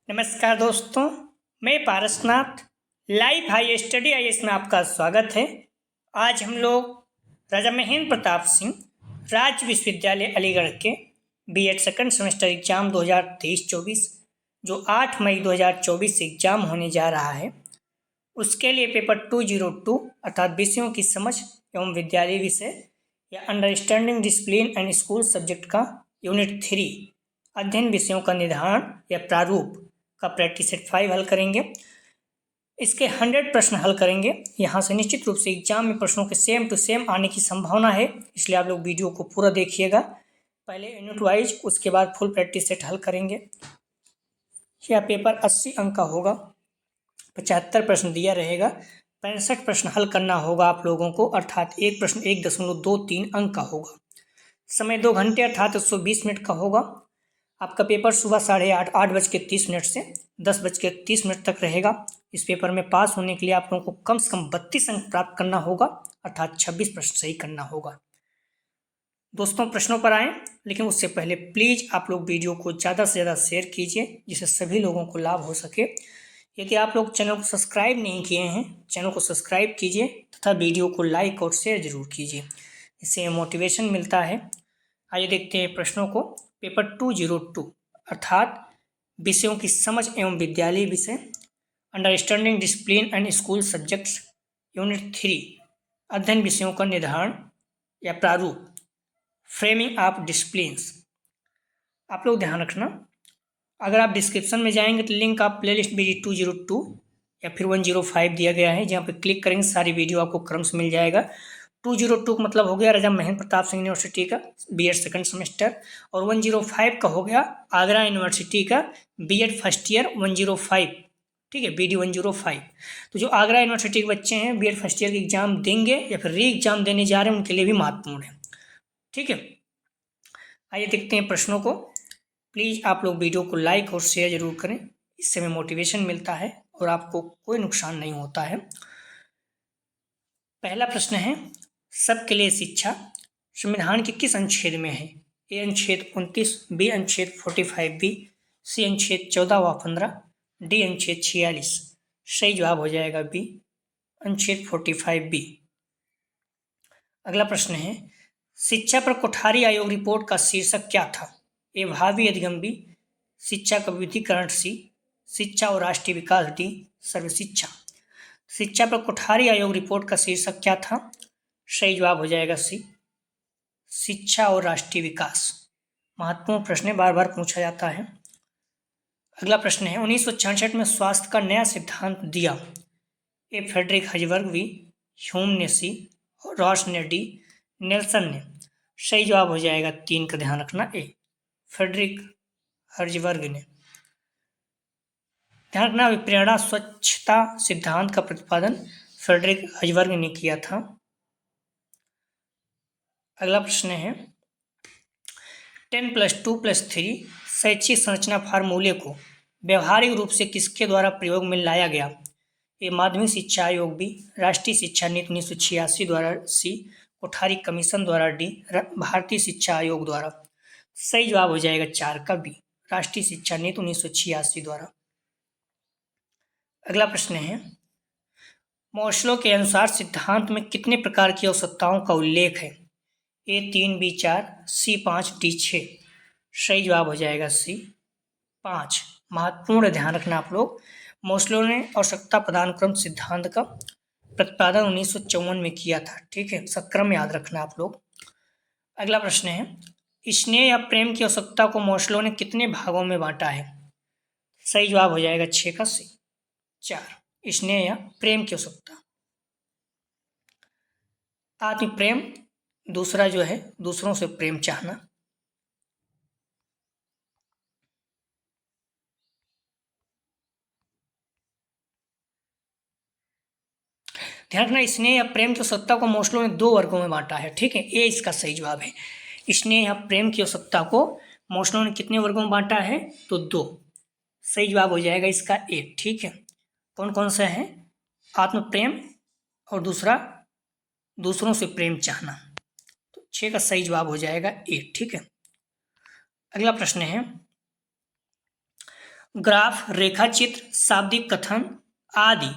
नमस्कार दोस्तों, मैं Parasnath live high study IAS में आपका स्वागत है। आज हम लोग राजा महेंद्र प्रताप सिंह राज्य विश्वविद्यालय अलीगढ़ के बीएड सेकंड सेमेस्टर एग्जाम 2023-24 जो 8 मई 2024 से एग्जाम होने जा रहा है, उसके लिए पेपर 202 अर्थात विषयों की समझ एवं विद्यालय विषय या understanding discipline and school subject का यूनिट 3 अध्ययन विषयों का निर्धारण या प्रारूप का प्रैक्टिस सेट 5 हल करेंगे। इसके 100 प्रश्न हल करेंगे। यहाँ से निश्चित रूप से एग्जाम में प्रश्नों के सेम टू सेम आने की संभावना है, इसलिए आप लोग वीडियो को पूरा देखिएगा। पहले यूनिट वाइज, उसके बाद फुल प्रैक्टिस सेट हल करेंगे। यह पेपर 80 अंक का होगा, 75 प्रश्न दिया रहेगा, 65 प्रश्न हल करना होगा आप लोगों को, अर्थात एक प्रश्न 1.23 अंक का होगा। समय 2 घंटे अर्थात 120 मिनट का होगा। आपका पेपर सुबह 8:30 8:30 से 10:30 तक रहेगा। इस पेपर में पास होने के लिए आप लोगों को कम से कम 32 अंक प्राप्त करना होगा, अर्थात 26 प्रश्न सही करना होगा। दोस्तों, प्रश्नों पर आएँ, लेकिन उससे पहले प्लीज़ आप लोग वीडियो को ज़्यादा से ज़्यादा शेयर कीजिए, जिससे सभी लोगों को लाभ हो सके। यदि आप लोग चैनल को सब्सक्राइब नहीं किए हैं, चैनल को सब्सक्राइब कीजिए तथा वीडियो को लाइक और शेयर जरूर कीजिए, इससे मोटिवेशन मिलता है। आइए देखते हैं प्रश्नों को। पेपर 202 अर्थात विषयों की समझ एवं विद्यालय विषय, understanding discipline and school subjects, unit 3 अध्ययन विषयों का निर्धारण या प्रारूप, फ्रेमिंग ऑफ डिसिप्लिन्स। आप लोग ध्यान रखना, अगर आप डिस्क्रिप्शन में जाएंगे तो लिंक आप प्लेलिस्ट BD 202 या फिर 105 दिया गया है, जहाँ पे क्लिक करेंगे सारी वीडियो आपको क्रम से मिल जाएगा। 202 का मतलब हो गया राजा महेंद्र प्रताप सिंह यूनिवर्सिटी का बीएड सेकंड सेमेस्टर, और 105 का हो गया आगरा यूनिवर्सिटी का बीएड फर्स्ट ईयर 105, ठीक है, BD 105। तो जो आगरा यूनिवर्सिटी के बच्चे हैं बीएड फर्स्ट ईयर के एग्जाम देंगे या फिर री एग्जाम देने जा रहे हैं, उनके लिए भी महत्वपूर्ण है, ठीक है। आइए देखते हैं प्रश्नों को। प्लीज़ आप लोग वीडियो को लाइक और शेयर जरूर करें, इससे हमें मोटिवेशन मिलता है और आपको कोई नुकसान नहीं होता है। पहला प्रश्न है, सबके लिए शिक्षा संविधान के किस अनुच्छेद में है? ए अनुच्छेद 29, बी अनुच्छेद 45B, सी अनुच्छेद 14 व 15, डी अनुच्छेद 46। सही जवाब हो जाएगा बी, अनुच्छेद 45B। अगला प्रश्न है, शिक्षा पर कोठारी आयोग रिपोर्ट का शीर्षक क्या था? ए भावी अधिगम्बी, शिक्षा का विविधीकरण सी, शिक्षा और राष्ट्रीय विकास डी, सर्व शिक्षा। शिक्षा पर कोठारी आयोग रिपोर्ट का शीर्षक क्या था? सही जवाब हो जाएगा सी, शिक्षा और राष्ट्रीय विकास। महत्वपूर्ण प्रश्न है, बार बार पूछा जाता है। अगला प्रश्न है, 1966 में स्वास्थ्य का नया सिद्धांत दिया? ए फ्रेडरिक हर्जबर्ग वी, ह्यूम ने सी, और रॉस ने डी, नेल्सन ने। सही जवाब हो जाएगा 3 का ध्यान रखना, ए फ्रेडरिक हर्जबर्ग ने। ध्यान रखना, प्रेरणा स्वच्छता सिद्धांत का प्रतिपादन फ्रेडरिक हर्जबर्ग ने किया था। अगला प्रश्न है, 10+2+3 शैक्षिक संरचना फार्मूले को व्यवहारिक रूप से किसके द्वारा प्रयोग में लाया गया? ए माध्यमिक शिक्षा आयोग, बी राष्ट्रीय शिक्षा नीति 1986 द्वारा, सी कोठारी कमीशन द्वारा, डी भारतीय शिक्षा आयोग द्वारा। सही जवाब हो जाएगा 4 का बी, राष्ट्रीय शिक्षा नीति 1986 द्वारा। अगला प्रश्न है, मोस्लो के अनुसार सिद्धांत में कितने प्रकार की आवश्यकताओं का उल्लेख है? ए 3, बी 4, सी 5, डी 6। सही जवाब हो जाएगा सी 5। महत्वपूर्ण ध्यान रखना आप लोग, मोस्लो ने आवश्यकता प्रदान क्रम सिद्धांत का प्रतिपादन 1954 में किया था, ठीक है, क्रम याद रखना आप लोग। अगला प्रश्न है, स्नेह या प्रेम की आवश्यकता को मोस्लो ने कितने भागों में बांटा है? सही जवाब हो जाएगा 6 का सी, 4, स्नेह या प्रेम की आवश्यकता। आत्म प्रेम, दूसरा जो है दूसरों से प्रेम चाहना। ध्यान रखना, स्नेह या प्रेम की आवश्यकता को मोस्लो ने 2 वर्गों में बांटा है, ठीक है, ये इसका सही जवाब है। स्नेह या प्रेम की आवश्यकता को मोस्लो ने कितने वर्गों में बांटा है? तो 2। सही जवाब हो जाएगा इसका 1, ठीक है। कौन कौन सा है? आत्म प्रेम और दूसरा दूसरों से प्रेम चाहना। तो 6 का सही जवाब हो जाएगा 1, ठीक है। अगला प्रश्न है, ग्राफ, रेखाचित्र, शाब्दिक कथन आदि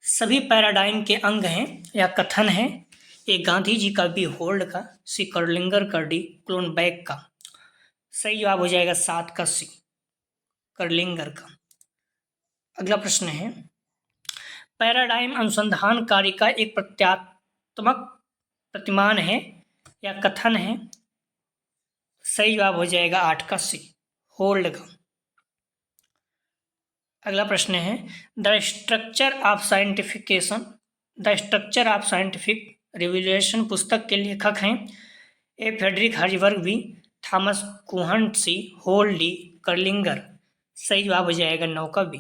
सभी पैराडाइम के अंग हैं या कथन हैं। ए गांधी जी का, बी होल्ड का, सी कर्लिंगर का, डी क्लोनबैक का। सही जवाब हो जाएगा 7 का सी, कर्लिंगर का। अगला प्रश्न है, पैराडाइम अनुसंधान कार्य का एक प्रत्यात्मक प्रतिमान है या कथन है। सही जवाब हो जाएगा 8 का सी, होल्ड का। अगला प्रश्न है, the structure of साइंटिफिकेशन, the structure of scientific revolution पुस्तक के लेखक हैं ए फ्रेडरिक हर्जबर्ग, बी थॉमस कुहन, सी होल्ड, डी कर्लिंगर। सही जवाब हो जाएगा 9 का बी,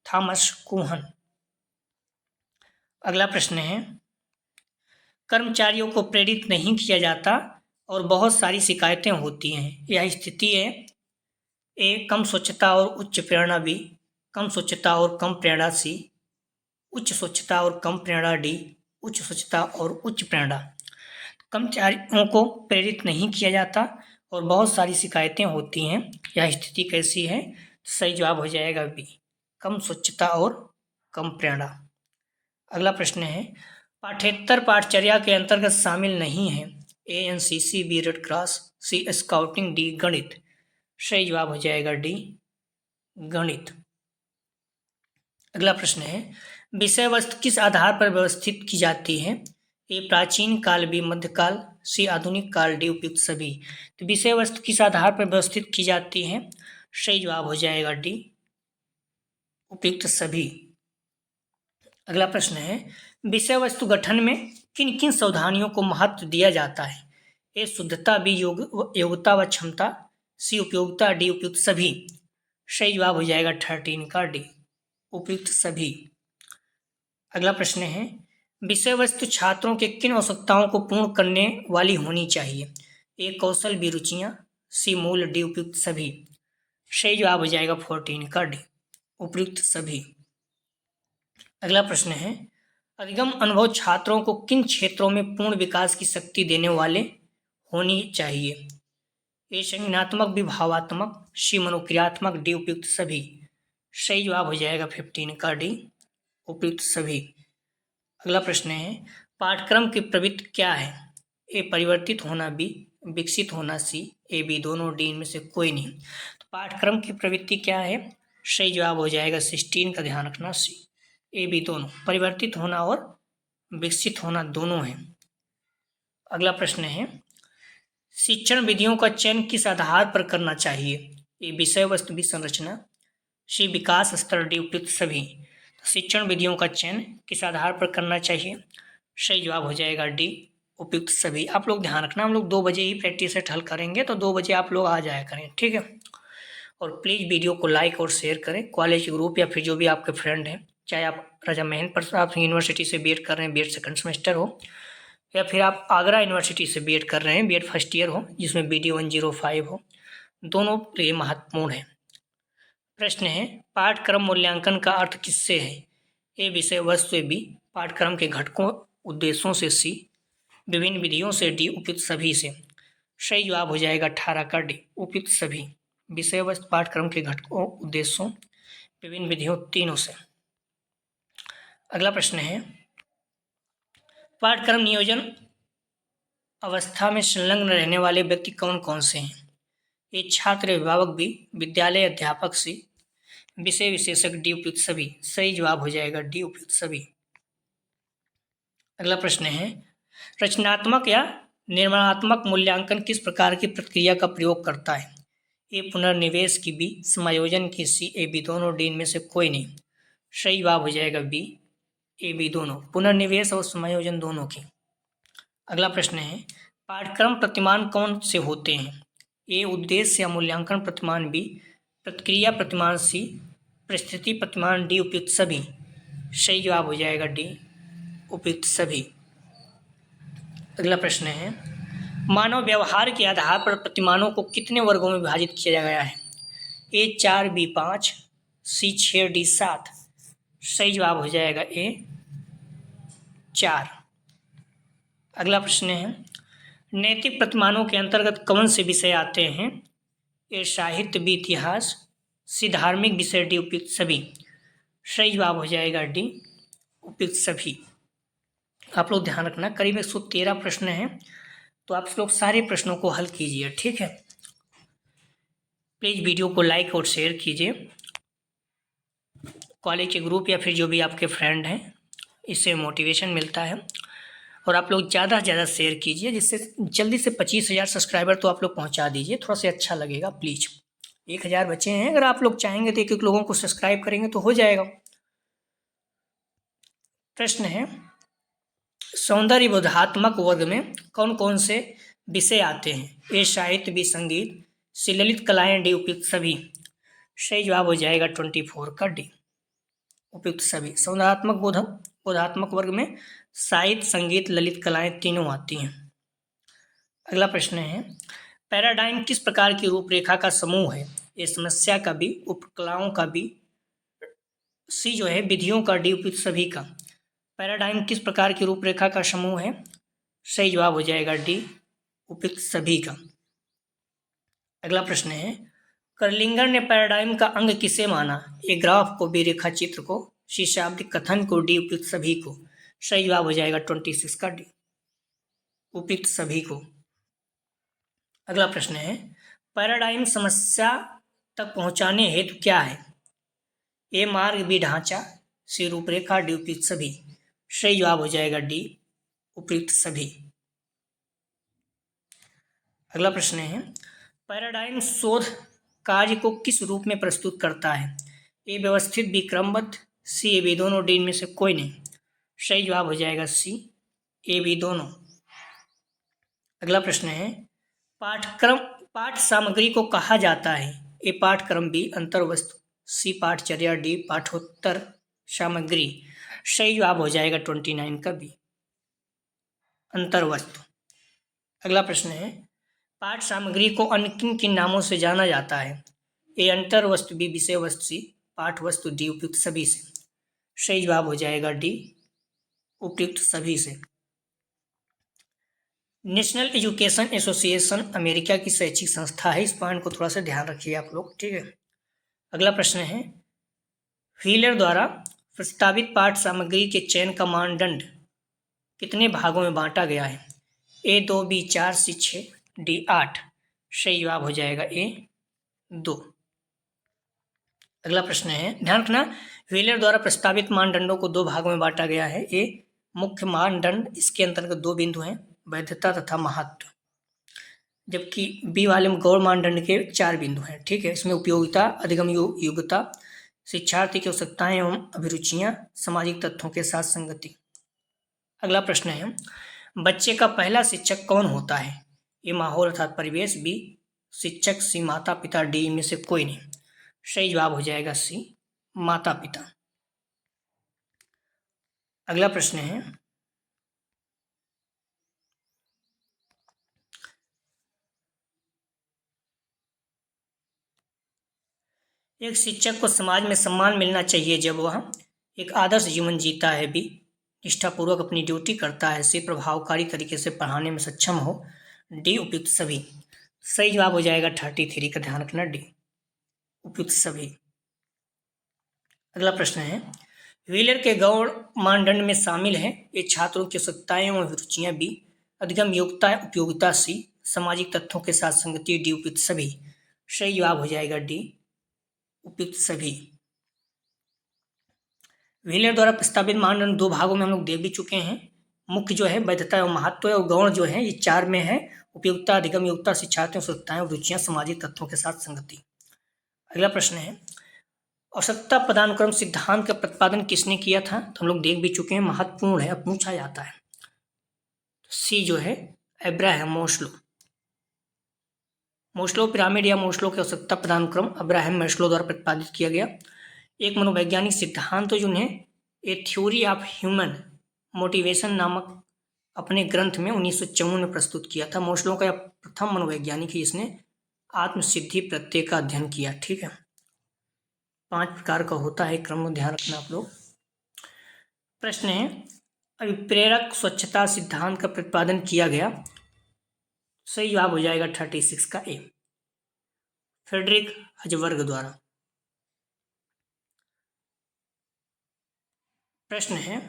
थॉमस कुहन। अगला प्रश्न है, कर्मचारियों को प्रेरित नहीं किया जाता और बहुत सारी शिकायतें होती हैं, यह स्थिति है। ए कम स्वच्छता और उच्च प्रेरणा, बी कम स्वच्छता और कम प्रेरणा, सी उच्च स्वच्छता और कम प्रेरणा, डी उच्च स्वच्छता और उच्च प्रेरणा। कर्मचारियों को प्रेरित नहीं किया जाता और बहुत सारी शिकायतें होती हैं, यह स्थिति कैसी है। सही जवाब हो जाएगा बी, कम स्वच्छता और कम प्रेरणा। अगला प्रश्न है, पाठ्येतर पाठचर्या के अंतर्गत शामिल नहीं है ए एनसीसी, बी रेड क्रॉस, सी स्काउटिंग, डी गणित। सही जवाब हो जाएगा डी गणित। अगला प्रश्न है, विषय वस्तु किस आधार पर व्यवस्थित की जाती है। ए प्राचीन काल, बी मध्यकाल, सी आधुनिक काल, डी उपयुक्त सभी। तो विषय वस्तु किस आधार पर व्यवस्थित की जाती है। सही जवाब हो जाएगा डी उपयुक्त सभी। अगला प्रश्न है, विषय वस्तु गठन में किन किन सावधानियों को महत्व दिया जाता है। ए शुद्धता, बी योग्यता व क्षमता, सी उपयोगिता, डी उपयुक्त सभी। सही जवाब हो जाएगा 13 का डी, उपयुक्त सभी। अगला प्रश्न है, विषय वस्तु छात्रों के किन आवश्यकताओं को पूर्ण करने वाली होनी चाहिए। ए कौशल, बी रुचियाँ, सी मूल, डी उपयुक्त सभी। सही जवाब हो जाएगा 14 का डी, उपयुक्त सभी। अगला प्रश्न है, अधिगम अनुभव छात्रों को किन क्षेत्रों में पूर्ण विकास की शक्ति देने वाले होनी चाहिए। ए संज्ञानात्मक, बी भावात्मक, सी मनोक्रियात्मक, डी उपयुक्त सभी। सही जवाब हो जाएगा 15 का डी, उपयुक्त सभी। अगला प्रश्न है, पाठ्यक्रम की प्रवृत्ति क्या है। ए परिवर्तित होना, बी विकसित होना, सी ए बी दोनों, डी इनमें से कोई नहीं। तो पाठ्यक्रम की प्रवृत्ति क्या है। सही जवाब हो जाएगा 16 का, ध्यान रखना सी ए बी दोनों, परिवर्तित होना और विकसित होना दोनों है। अगला प्रश्न है, शिक्षण विधियों का चयन किस आधार पर करना चाहिए। ए विषय वस्तु, बी संरचना, सी विकास स्तर, डी उपयुक्त सभी। शिक्षण विधियों का चयन किस आधार पर करना चाहिए। सही जवाब हो जाएगा डी उपयुक्त सभी। आप लोग ध्यान रखना, हम लोग 2 बजे ही प्रैक्टिस सेट हल करेंगे, तो 2 बजे आप लोग आ जाया करें, ठीक है। और प्लीज़ वीडियो को लाइक और शेयर करें। कॉलेज ग्रुप या फिर जो भी आपके फ्रेंड हैं, चाहे आप राजा महेंद्र प्रताप सिंह यूनिवर्सिटी से बीएड कर रहे हैं, बीएड सेकंड सेमेस्टर हो, या फिर आप आगरा यूनिवर्सिटी से बीएड कर रहे हैं, बीएड फर्स्ट ईयर हो, जिसमें BD 105 हो, दोनों लिए महत्वपूर्ण है। प्रश्न है, पाठ्यक्रम मूल्यांकन का अर्थ किससे है। ए विषय वस्तु से, बी पाठ्यक्रम के घटकों उद्देश्यों से, सी विभिन्न विधियों से, डी उपयुक्त सभी से। सही जवाब हो जाएगा 18 का डी, उपयुक्त सभी। विषय वस्तु, पाठ्यक्रम के घटकों उद्देश्यों, विभिन्न विधियों, तीनों से। अगला प्रश्न है, पाठ्यक्रम नियोजन अवस्था में संलग्न रहने वाले व्यक्ति कौन कौन से हैं। ए छात्र, अभिभावक, बी विद्यालय अध्यापक, सी विषय विशेषज्ञ, डी उपयुक्त सभी। सही जवाब हो जाएगा डी उपयुक्त सभी। अगला प्रश्न है, रचनात्मक या निर्माणात्मक मूल्यांकन किस प्रकार की प्रक्रिया का प्रयोग करता है। ए पुनर्निवेश की, बी समायोजन की, सी ए बी दोनों, डी इनमें से कोई नहीं। सही जवाब हो जाएगा बी ए बी दोनों, पुनर्निवेश और समायोजन दोनों की। अगला प्रश्न है, पाठ्यक्रम प्रतिमान कौन से होते हैं। ए उद्देश्य या मूल्यांकन प्रतिमान, बी प्रतिक्रिया प्रतिमान, सी परिस्थिति प्रतिमान, डी उपयुक्त सभी। सही जवाब हो जाएगा डी उपयुक्त सभी। अगला प्रश्न है, मानव व्यवहार के आधार पर प्रतिमानों को कितने वर्गों में विभाजित किया गया है। ए 4, बी 5, सी 6, डी 7। सही जवाब हो जाएगा ए 4। अगला प्रश्न है, नैतिक प्रतिमानों के अंतर्गत कौन से विषय आते हैं। ए साहित्य, बी इतिहास, सी धार्मिक विषय डी उपयुक्त सभी। सही जवाब हो जाएगा डी उपयुक्त सभी। आप लोग ध्यान रखना, करीब 113 प्रश्न हैं, तो आप लोग सारे प्रश्नों को हल कीजिए, ठीक है। प्लीज़ वीडियो को लाइक और शेयर कीजिए कॉलेज के ग्रुप या फिर जो भी आपके फ्रेंड हैं, इससे मोटिवेशन मिलता है। और आप लोग ज़्यादा से ज़्यादा शेयर कीजिए, जिससे जल्दी से 25,000 सब्सक्राइबर तो आप लोग पहुंचा दीजिए, थोड़ा सा अच्छा लगेगा प्लीज़। 1,000 बचे हैं, अगर आप लोग चाहेंगे तो एक लोगों को सब्सक्राइब करेंगे तो हो जाएगा। प्रश्न है, सौंदर्य बोधात्मक वर्ग में कौन कौन से विषय आते हैं? ए साहित्य, बी संगीत, सी ललित कलाएं, डी उपयुक्त सभी। सही जवाब हो जाएगा 24 का डी उपयुक्त सभी। सौंदर्यात्मक बोधात्मक वर्ग में साहित्य, संगीत, ललित कलाएं तीनों आती हैं। अगला प्रश्न है, पैराडाइम किस प्रकार की रूपरेखा का समूह है? ए समस्या का, बी उपकलाओं का, बी सी जो है विधियों का, डी उपयुक्त सभी का। पैराडाइम किस प्रकार की रूपरेखा का समूह है? सही जवाब हो जाएगा डी उपयुक्त सभी का। अगला प्रश्न है, कर्लिंगर ने पैराडाइम का अंग किसे माना? ए ग्राफ को, बी रेखा चित्र को, सी शाब्दिक कथन को, डी उपयुक्त सभी को। सही जवाब हो जाएगा 26 का डी उपयुक्त सभी को। अगला प्रश्न है, पैराडाइम समस्या तक पहुंचाने हेतु क्या है? ए मार्ग, बी ढांचा, सी रूपरेखा, डी उपयुक्त सभी। सही जवाब हो जाएगा डी उपयुक्त सभी। अगला प्रश्न है, पैराडाइम शोध कार्य को किस रूप में प्रस्तुत करता है? ए व्यवस्थित, बी क्रमबद्ध, सी ए बी दोनों, डी इनमें से कोई नहीं। सही जवाब हो जाएगा सी ए बी दोनों। अगला प्रश्न है, पाठ सामग्री को कहा जाता है? ए पाठक्रम, बी अंतर्वस्तु, सी पाठचर्या, डी पाठोत्तर सामग्री। सही जवाब हो जाएगा 29 का बी अंतर्वस्तु। अगला प्रश्न है, पाठ सामग्री को अन्य किन किन नामों से जाना जाता है? ए अंतर्वस्तु, बी विषय वस्तु, सी पाठवस्तु, डी उपयुक्त सभी से। सही जवाब हो जाएगा डी उपयुक्त सभी से। नेशनल एजुकेशन एसोसिएशन अमेरिका की शैक्षिक संस्था है, इस पॉइंट को थोड़ा सा ध्यान रखिए आप लोग, ठीक है। अगला प्रश्न है, व्हीलर द्वारा प्रस्तावित पाठ सामग्री के चयन का मानदंड कितने भागों में बांटा गया है? ए 2, बी 4, सी 6, डी 8। सही जवाब हो जाएगा ए 2। अगला प्रश्न है, ध्यान रखना, व्हीलर द्वारा प्रस्तावित मानदंडों को 2 भागों में बांटा गया है। ए मुख्य मानदंड, इसके अंतर्गत 2 बिंदु हैं, वैधता तथा महत्व, जबकि बी वाले में गौण मानदंड के 4 बिंदु हैं, ठीक है। इसमें उपयोगिता, अधिगम योग्यता, शिक्षार्थी की आवश्यकताएं एवं अभिरुचियां, सामाजिक तथ्यों के साथ संगति। अगला प्रश्न है, बच्चे का पहला शिक्षक कौन होता है? ए माहौल अर्थात परिवेश, बी शिक्षक, सी माता पिता, डी में से कोई नहीं। सही जवाब हो जाएगा सी माता पिता। अगला प्रश्न है, एक शिक्षक को समाज में सम्मान मिलना चाहिए जब वह एक आदर्श जीवन जीता है, बी निष्ठापूर्वक अपनी ड्यूटी करता है, सी प्रभावकारी तरीके से पढ़ाने में सक्षम हो, डी उपयुक्त सभी। सही जवाब हो जाएगा 33 का, ध्यान रखना डी उपयुक्त सभी। अगला प्रश्न है, व्हीलर के गौण मानदंड में शामिल है? ए छात्रों की आवश्यकताएं एवं अभिरुचियां, बी अधिगम योग्यता उपयोगिता, सी सामाजिक तथ्यों के साथ संगति, डी उपयुक्त सभी। सही जवाब हो जाएगा डी उपयुक्त सभी। व्हीलर द्वारा प्रस्तावित मानदंड 2 भागों में हम लोग देख भी चुके हैं, मुख्य जो है वैधता एवं महत्व है, और गौण जो है ये 4 में है, उपयोगिता, अधिगम योग्यता, शिक्षार्थियों की आवश्यकताएं, रुचियां, सामाजिक तत्वों के साथ संगति। अगला प्रश्न है, आवश्यकता पदानुक्रम सिद्धांत का प्रतिपादन किसने किया था? तो हम लोग देख भी चुके हैं, महत्वपूर्ण है, अब पूछा जाता है। सी जो है अब्राहम मोस्लो पिरामिड या मोस्लो के आवश्यकता पदानुक्रम अब्राहम मैस्लो द्वारा प्रतिपादित किया गया एक मनोवैज्ञानिक सिद्धांत, तो जिन्हें ए थ्योरी ऑफ ह्यूमन मोटिवेशन नामक अपने ग्रंथ में 1954 में प्रस्तुत किया था। मोस्लो का प्रथम मनोवैज्ञानिक है जिसने आत्मसिद्धि प्रत्यय का अध्ययन किया, ठीक है। 5 प्रकार का होता है क्रम, ध्यान रखना आप लोग। प्रश्न है, अभिप्रेरक स्वच्छता सिद्धांत का प्रतिपादन किया गया? सही जवाब हो जाएगा 36 का ए, फ्रेडरिक हजबर्ग द्वारा। प्रश्न है,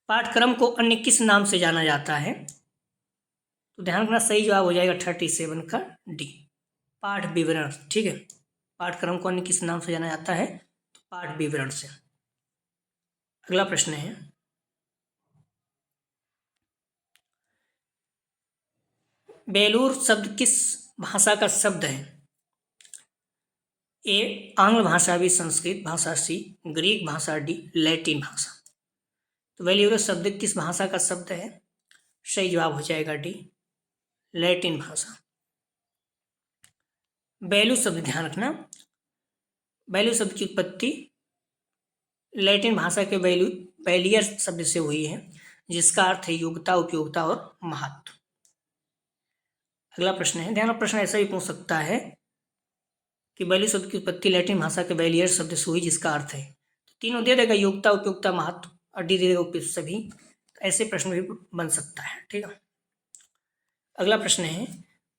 पाठ्यक्रम को अन्य किस नाम से जाना जाता है? तो ध्यान रखना, सही जवाब हो जाएगा 37 का डी, पाठ विवरण। ठीक है, पाठ्यक्रम को अन्य किस नाम से जाना जाता है? तो पाठ विवरण से। अगला प्रश्न है, बेलूर शब्द किस भाषा का शब्द है? ए आंग्ल भाषा, बी संस्कृत भाषा, सी ग्रीक भाषा, डी लैटिन भाषा। तो बेलूर शब्द किस भाषा का शब्द है? सही जवाब हो जाएगा डी लैटिन भाषा। बेलू शब्द, ध्यान रखना, बेलू शब्द की उत्पत्ति लैटिन भाषा के बेलियर शब्द से हुई है, जिसका अर्थ है योग्यता, उपयोगिता और महत्व। अगला प्रश्न है, ध्यान, प्रश्न ऐसा भी पूछ सकता है कि बेलू शब्द की उत्पत्ति लैटिन भाषा के बेलियर शब्द से हुई, जिसका अर्थ है, तो तीनों दे देगा, योग्यता, उपयोगिता, महत्व, और डी दे देगा उपयुक्त सभी। ऐसे प्रश्न भी बन सकता है। ठीक है, अगला प्रश्न है,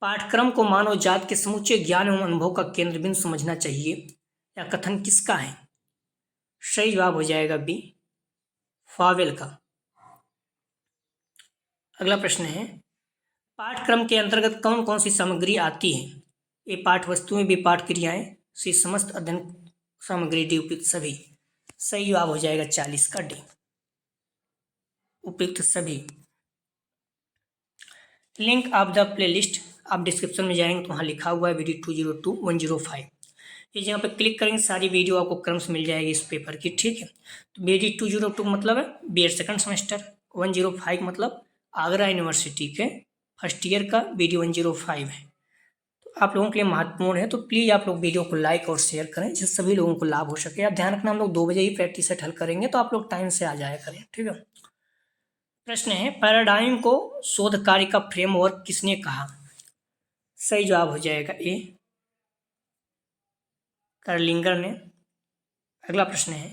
पाठ्यक्रम को मानव जात के समूचे ज्ञान एवं अनुभव का केंद्र बिंदु समझना चाहिए, या कथन किसका है? सही जवाब हो जाएगा बी फावेल का। अगला प्रश्न है, पाठ्यक्रम के अंतर्गत कौन कौन सी सामग्री आती है? ए पाठ वस्तुएं, बी पाठ क्रियाएं, सी समस्त अध्ययन सामग्री, डी उपयुक्त सभी। सही जवाब हो जाएगा 40 का डी, उपयुक्त सभी। लिंक ऑफ द प्लेलिस्ट, आप डिस्क्रिप्शन में जाएंगे तो वहाँ लिखा हुआ है वीडियो 202 105। ये जहाँ पे क्लिक करेंगे सारी वीडियो आपको क्रम से मिल जाएगी इस पेपर की। ठीक है, तो वीडियो 202 मतलब है B.Ed सेकंड सेमेस्टर, 105 मतलब आगरा यूनिवर्सिटी के फर्स्ट ईयर का वीडियो 105 है। तो आप लोगों के लिए महत्वपूर्ण है, तो प्लीज़ आप लोग वीडियो को लाइक और शेयर करें, जिससे सभी लोगों को लाभ हो सके। आप ध्यान रखना, हम लोग 2 बजे ही प्रैक्टिस सेट हल करेंगे, तो आप लोग टाइम से आ जाया करें। ठीक है, प्रश्न है, पैराडाइम को शोध कार्य का फ्रेमवर्क किसने कहा? सही जवाब हो जाएगा ए कार्लिंगर ने। अगला प्रश्न है,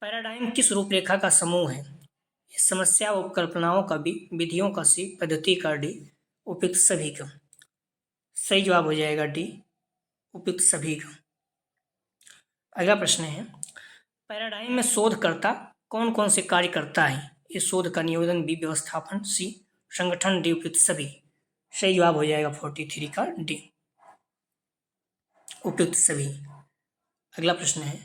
पैराडाइम किस रूपरेखा का समूह है? समस्या व कल्पनाओं का बी, विधियों का सी, पद्धति का डी, उपयुक्त सभी का। सही जवाब हो जाएगा डी उपयुक्त सभी का। अगला प्रश्न है, पैराडाइम में शोधकर्ता कौन कौन से कार्य करता है? इस शोध का नियोजन, बी व्यवस्थापन, सी संगठन, डी उपयुक्त सभी। सही जवाब हो जाएगा 43 का डी उपयुक्त सभी। अगला प्रश्न है,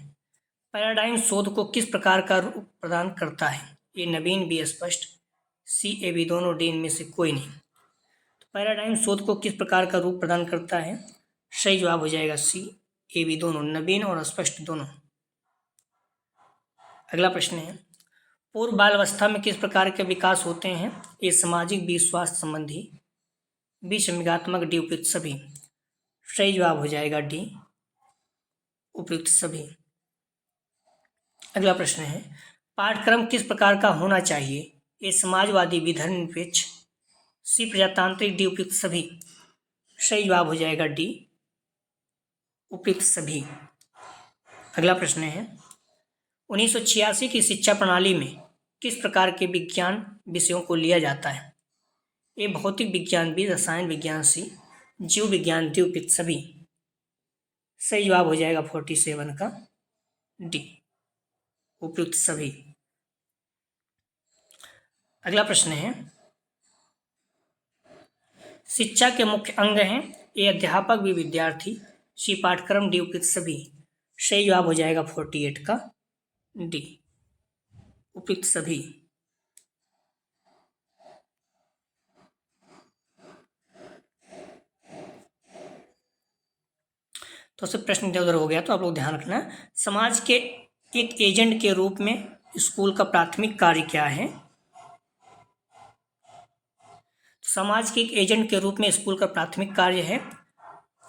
पैराडाइम शोध को किस प्रकार का रूप प्रदान करता है? ए नवीन, बी स्पष्ट, सी ए बी दोनों, डी इनमें से कोई नहीं। तो पैराडाइम शोध को किस प्रकार का रूप प्रदान करता है? सही जवाब हो जाएगा सी ए बी दोनों, नवीन और स्पष्ट दोनों। अगला प्रश्न है, पूर्व बाल अवस्था में किस प्रकार के विकास होते हैं? ए सामाजिक, बी स्वास्थ्य संबंधी, बी संवेगात्मक, डी उपयुक्त सभी। सही जवाब हो जाएगा डी उपयुक्त सभी। अगला प्रश्न है, पाठ्यक्रम किस प्रकार का होना चाहिए? ए समाजवादी, बी धर्मनिरपेक्ष, सी प्रजातांत्रिक, डी उपयुक्त सभी। सही जवाब हो जाएगा डी उपयुक्त सभी। अगला प्रश्न है, 1986 की शिक्षा प्रणाली में किस प्रकार के विज्ञान विषयों को लिया जाता है? ए भौतिक विज्ञान, बी रसायन विज्ञान, सी जीव विज्ञान, डी उपयुक्त सभी। सही जवाब हो जाएगा 47 का डी उपयुक्त सभी। अगला प्रश्न है, शिक्षा के मुख्य अंग हैं? ए अध्यापक, बी विद्यार्थी, सी पाठ्यक्रम, डी उपयुक्त सभी। सही जवाब हो जाएगा 48 का डी उपयुक्त सभी। तो सब प्रश्न इधर उधर हो गया, तो आप लोग ध्यान रखना, समाज के एक एजेंट के रूप में स्कूल का प्राथमिक कार्य क्या है? समाज के एक एजेंट के रूप में स्कूल का प्राथमिक कार्य है,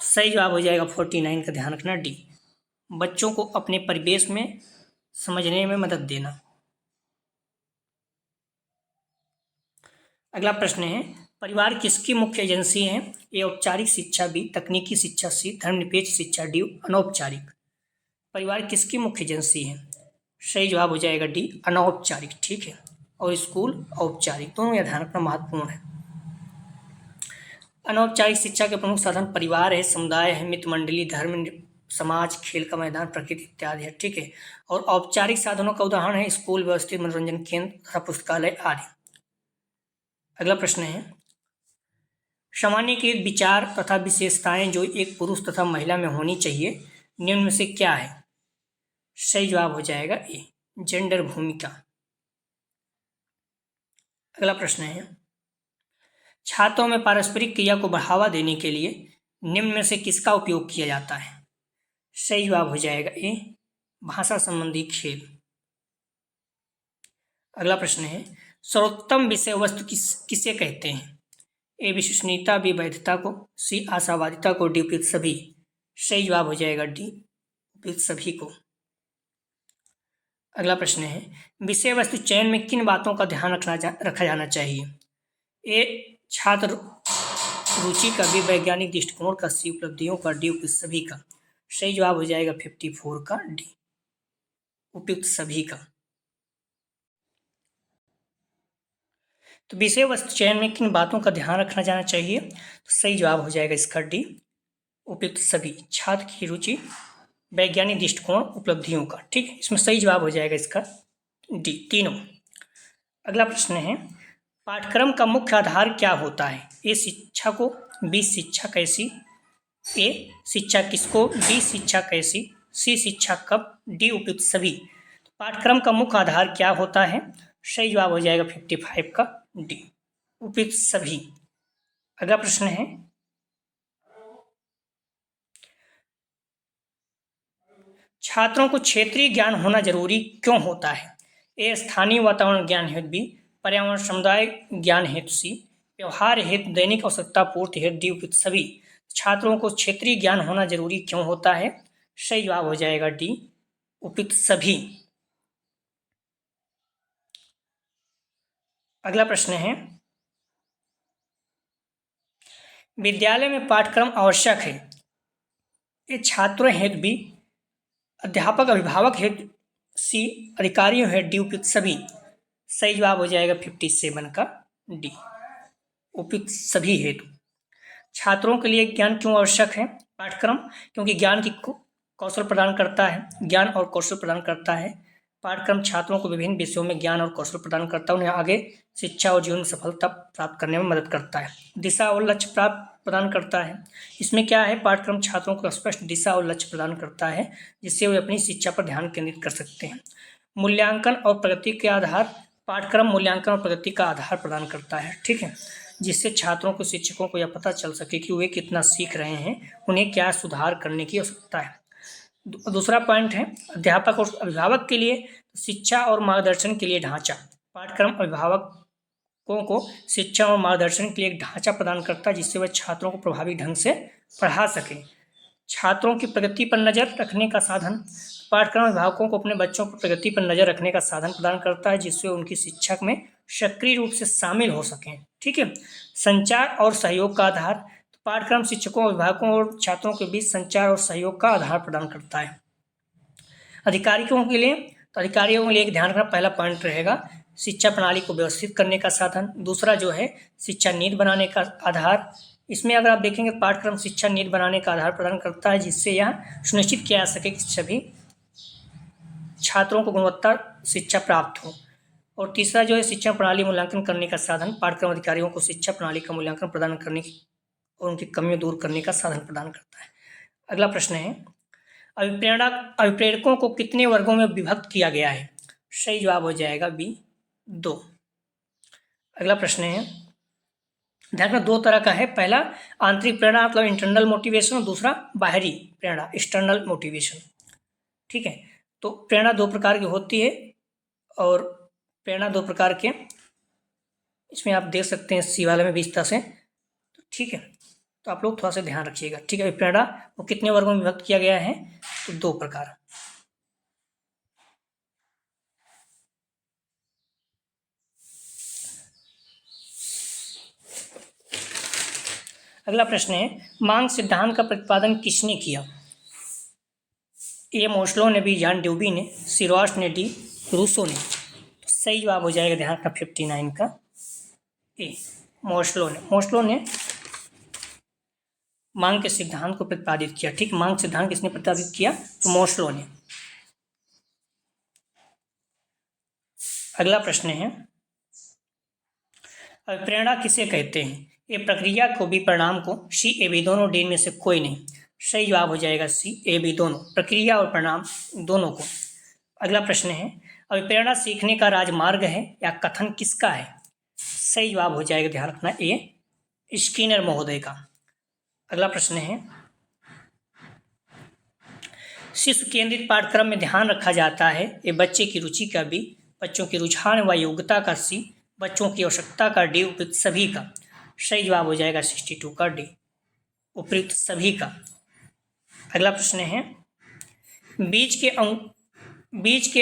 सही जवाब हो जाएगा 49 का, ध्यान रखना डी, बच्चों को अपने परिवेश में समझने में मदद देना। अगला प्रश्न है, परिवार किसकी मुख्य एजेंसी है? ए औपचारिक शिक्षा, बी तकनीकी शिक्षा, सी धर्मनिरपेक्ष शिक्षा, डी अनौपचारिक। परिवार किसकी मुख्य एजेंसी है? सही जवाब हो जाएगा डी अनौपचारिक। ठीक है, और स्कूल औपचारिक, दोनों यह ध्यान रखना महत्वपूर्ण है। अनौपचारिक शिक्षा के प्रमुख साधन परिवार है, समुदाय है, मित्र मंडली, धर्म समाज, खेल का मैदान, प्रकृति इत्यादि है। ठीक है। और औपचारिक साधनों का उदाहरण है स्कूल, व्यवस्थित मनोरंजन केंद्र तथा पुस्तकालय आदि। अगला प्रश्न है, सामान्यकृत विचार तथा विशेषताएं जो एक पुरुष तथा महिला में होनी चाहिए निम्न में से क्या है? सही जवाब हो जाएगा ए, जेंडर भूमिका। अगला प्रश्न है, छात्रों में पारस्परिक क्रिया को बढ़ावा देने के लिए निम्न में से किसका उपयोग किया जाता है? सही जवाब हो जाएगा ए, भाषा संबंधी खेल। अगला प्रश्न है, सर्वोत्तम विषय वस्तु किसे कहते हैं? ए, विश्वसनीयता, बी, वैधता को, सी, आशावादिता को, डी, उपयुक्त सभी। सही जवाब हो जाएगा डी, उपयुक्त सभी को। अगला प्रश्न है, विषय वस्तु चयन में किन बातों का ध्यान रखा जाना चाहिए? ए, छात्र रुचि का, बी, वैज्ञानिक दृष्टिकोण का, सी, उपलब्धियों का, डी, उपयुक्त सभी का। सही जवाब हो जाएगा 54 का डी, उपयुक्त सभी का। तो विषय वस्तु चयन में किन बातों का ध्यान रखना जाना चाहिए? तो सही जवाब हो जाएगा इसका डी, उपयुक्त सभी। छात्र की रुचि, वैज्ञानिक दृष्टिकोण, उपलब्धियों का। ठीक है, इसमें सही जवाब हो जाएगा इसका डी, तीनों। अगला प्रश्न है, पाठ्यक्रम का मुख्य आधार क्या होता है? ए, शिक्षा को, बी, शिक्षा कैसी, ए, शिक्षा किसको, बी, शिक्षा कैसी, सी, शिक्षा कब, डी, उपयुक्त सभी। पाठ्यक्रम का मुख्य आधार क्या होता है? सही जवाब हो जाएगा 55 का डी, उपयुक्त सभी। अगला प्रश्न है, छात्रों को क्षेत्रीय ज्ञान होना जरूरी क्यों होता है? ए, स्थानीय वातावरण ज्ञान हेतु, बी, पर्यावरण समुदाय ज्ञान हेतु, सी, व्यवहार हेतु, दैनिक आवश्यकता पूर्ति हेतु, डी, उपयुक्त सभी। छात्रों को क्षेत्रीय ज्ञान होना जरूरी क्यों होता है? सही जवाब हो जाएगा डी, उपयुक्त सभी। अगला प्रश्न है, विद्यालय में पाठ्यक्रम आवश्यक है? ये छात्रों हेतु, बी, अध्यापक अभिभावक हेतु, सी, अधिकारियों हेतु, डी, उपयुक्त सभी। सही जवाब हो जाएगा 57 का डी, उपयुक्त सभी हेतु। छात्रों के लिए ज्ञान क्यों आवश्यक है? पाठ्यक्रम क्योंकि ज्ञान की कौशल प्रदान करता है, ज्ञान और कौशल प्रदान करता है। पाठ्यक्रम छात्रों को विभिन्न विषयों में ज्ञान और कौशल प्रदान करता है, उन्हें आगे शिक्षा और जीवन में सफलता प्राप्त करने में मदद करता है, दिशा और लक्ष्य प्राप्त प्रदान करता है। इसमें क्या है, पाठ्यक्रम छात्रों को स्पष्ट दिशा और लक्ष्य प्रदान करता है जिससे वे अपनी शिक्षा पर ध्यान केंद्रित कर सकते हैं। मूल्यांकन और प्रगति के आधार, पाठ्यक्रम मूल्यांकन और प्रगति का आधार प्रदान करता है। ठीक है, जिससे छात्रों को, शिक्षकों को यह पता चल सके कि वे कितना सीख रहे हैं, उन्हें क्या सुधार करने की आवश्यकता है। दूसरा पॉइंट है, अध्यापक और अभिभावक के लिए शिक्षा और मार्गदर्शन के लिए ढांचा। पाठ्यक्रम अभिभावकों को शिक्षा और मार्गदर्शन के लिए एक ढांचा प्रदान करता है जिससे वह छात्रों को प्रभावी ढंग से पढ़ा सके। छात्रों की प्रगति पर नज़र रखने का साधन, पाठ्यक्रम अभिभावकों को अपने बच्चों पर प्रगति पर नज़र रखने का साधन प्रदान करता है जिससे उनकी शिक्षा में सक्रिय रूप से शामिल हो सकें। ठीक है, संचार और सहयोग का आधार, तो पाठ्यक्रम शिक्षकों, अभिभावकों और छात्रों के बीच संचार और सहयोग का आधार प्रदान करता है। अधिकारियों के लिए, तो अधिकारियों के लिए एक ध्यान रखना पहला पॉइंट रहेगा शिक्षा प्रणाली को व्यवस्थित करने का साधन। दूसरा जो है शिक्षा नीति बनाने का आधार। इसमें अगर आप देखेंगे पाठ्यक्रम शिक्षा नीति बनाने का आधार प्रदान करता है जिससे यह सुनिश्चित किया जा सके कि सभी छात्रों को गुणवत्ता शिक्षा प्राप्त हो। और तीसरा जो है शिक्षा प्रणाली मूल्यांकन करने का साधन, पाठ्यक्रम अधिकारियों को शिक्षा प्रणाली का मूल्यांकन प्रदान करने की और उनकी कमियों दूर करने का साधन प्रदान करता है। अगला प्रश्न है, अभिप्रेरकों को कितने वर्गों में विभक्त किया गया है? सही जवाब हो जाएगा बी, 2। अगला प्रश्न है, ध्यान में 2 तरह का है, पहला आंतरिक प्रेरणा मतलब इंटरनल मोटिवेशन और दूसरा बाहरी प्रेरणा एक्सटर्नल मोटिवेशन। ठीक है, तो प्रेरणा 2 प्रकार की होती है और प्रेरणा 2 प्रकार के इसमें आप देख सकते हैं सी वाले में विस्तार से। ठीक है, तो आप लोग थोड़ा सा ध्यान रखिएगा। ठीक है, प्रेरणा वो कितने वर्गों में विभक्त किया गया है? तो 2 प्रकार। अगला प्रश्न है, मांग सिद्धांत का प्रतिपादन किसने किया? ए, मोस्लो ने, बी, जॉन ड्यूबी ने, सी, रॉस ने, डी, रूसो ने। तो सही जवाब हो जाएगा ध्यान रखना 59 का ए, मोस्लो ने। मोस्लो ने मांग के सिद्धांत को प्रतिपादित किया। ठीक, मांग सिद्धांत किसने प्रतिपादित किया? तो मोस्लो ने। अगला प्रश्न है, अभिप्रेरणा किसे कहते हैं? ए प्रक्रिया को, बी परिणाम को, सी ए बी दोनों, डी में से कोई नहीं। सही जवाब हो जाएगा सी ए बी दोनों, प्रक्रिया और परिणाम दोनों को। अगला प्रश्न है, अभिप्रेरणा सीखने का राजमार्ग है या कथन किसका है? सही जवाब हो जाएगा, ध्यान रखना, ए स्किनर महोदय का। अगला प्रश्न है, शिशु केंद्रित पाठ्यक्रम में ध्यान रखा जाता है। ए बच्चे की रुचि का, बी बच्चों की रुझान व योग्यता का, सी बच्चों की आवश्यकता का, डी उपयुक्त सभी का। सही जवाब हो जाएगा 62 का, डी उपयुक्त सभी का। अगला प्रश्न है, बीज के